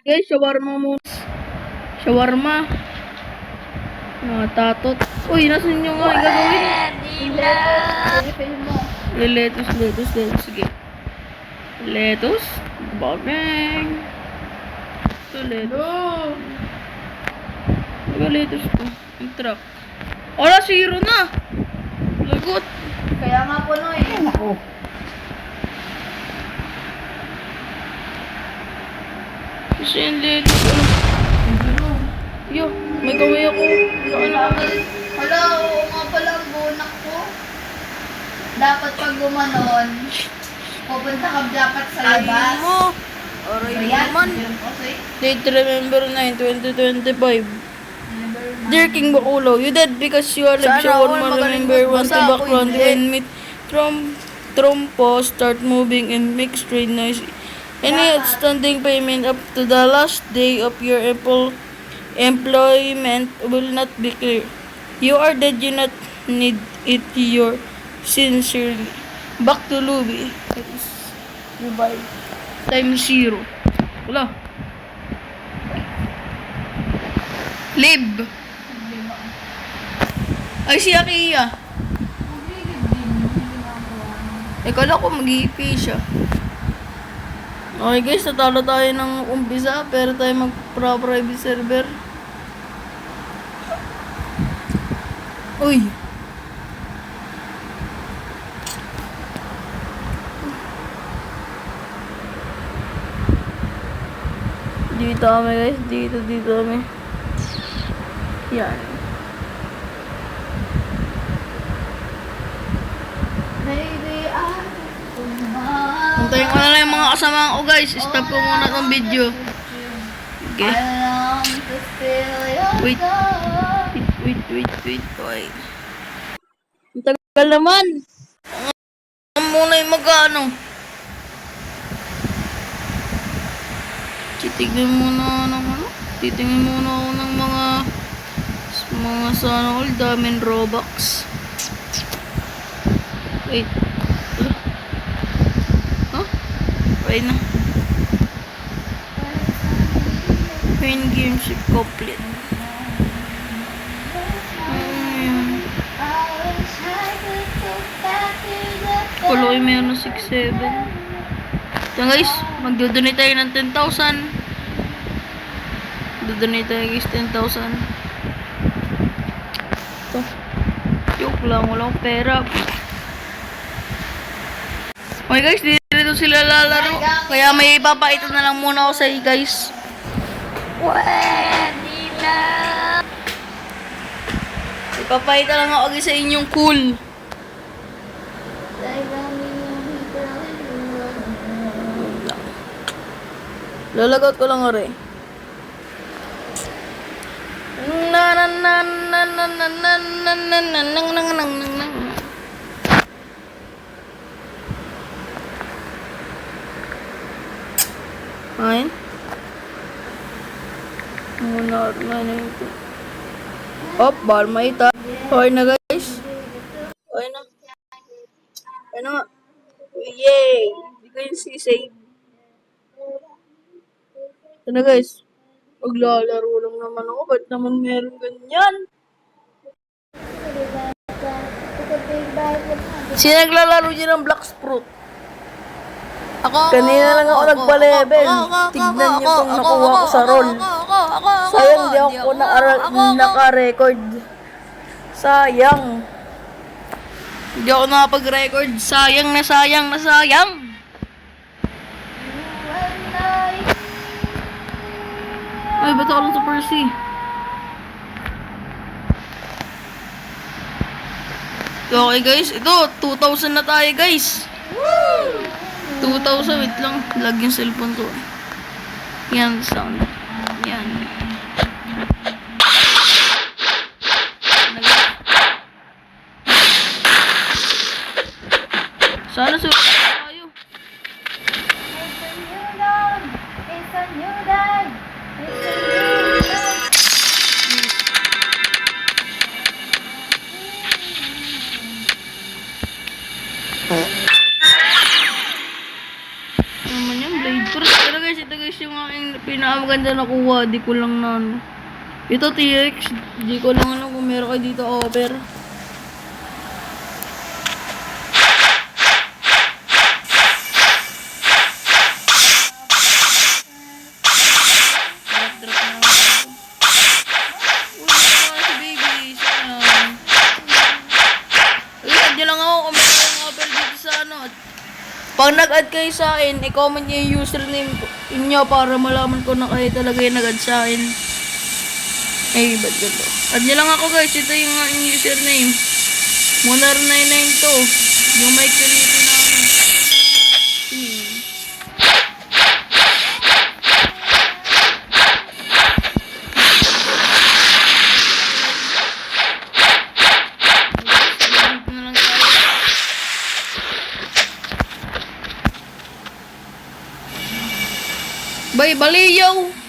Guys, shawarma muna. Shawarma. Mga tatot. Uy, nasan yung nga gagawin? Lettuce. Sige. Lettuce. Bageng. Ito, lettuce. Diba lettuce ko? Yung truck. Wala, 0 na. Lagot. Kaya nga po no eh. Ako. Kasi yung lettuce. Yo, may kamay ako. Hala, oo nga pala ang bunak ko. Dapat pag gumanon, pupunta ka dapat sa labas. mo. Aray Ayan, naman. yun po, say. Date Remember 9, 2025. Dear King Bakulo, you dead because you are like Sana all shawarma. magaling Remember one to magbasa, ako background hindi. when meet trompo start moving and make strange noise. Any outstanding payment up to the last day of your employment will not be clear. You are dead, you not need it, your sincerely. Back to Luby. Goodbye. Time 0. Wala. Lib. Ay, si Akia. Kala ko mag-iipi siya. Okay guys, natalo tayo ng umpisa, pero tayo mag-private server. Uy. Dito kami guys, dito kami. Yan. Baby, Antayin ko na lang yung mga kasama ko guys. Stop ko muna tong video. Okay. I long to feel your Wait. love. Wait. Ang tagal naman. Ang muna yung magkano. Titignan muna ng ano. Titingin muna ako ng mga sana all daming Robux. Wait. Huh? Wait na. Main game ship complete. Kuloy meron na 6-7. So guys, magdodonate tayo ng 10,000. Dodonate tayo guys 10,000. Ito. Joke lang, walang pera. Okay guys, dito sila lalaro. Kaya may ipapakita na lang muna ako sa iyo guys. Ipapakita lang ako guys sa inyong cool. Lalagot ko lang ore. Ayun. Muna na ito. Op, bal maita. Okay na guys. Okay na. Okay na nga. Yay! Hindi ko yung sisave. Ito na guys. Maglalaro lang naman ako. Ba't naman meron ganyan? Sino naglalaro dyan ng Black Fruit? Ako. Kanina lang ako nagpa-level. Tignan niyo kung nakuha ko sa roll. Sayang di ako naka-record. Sayang. Hindi ako nakapag-record. Sayang. Ay, ba't ako lang sa Percy? Okay guys, ito, 2,000 na tayo guys. 2,000, wait lang. Lag yung cellphone ko. Yan, sound. Yan. Sana tayo. Naman yung blade. Pero guys, ito guys yung aking pinakamaganda nakuha. Di ko lang na ano. Ito TX. Di ko lang alam kung meron kayo dito offer. Drop na ako. Uy, naman si baby. Sayang. Uy, add lang ako kung meron kayong offer dito sa ano. Pag nag-add kayo sa akin, i-comment nyo yung username inyo para malaman ko na kayo talaga yung nag-add sa akin. Eh, ba't ganito? Add nyo lang ako guys, ito yung aking username. Monar992. Yung mic creator na ano. Dito na lang tayo. Bye, baliyaw!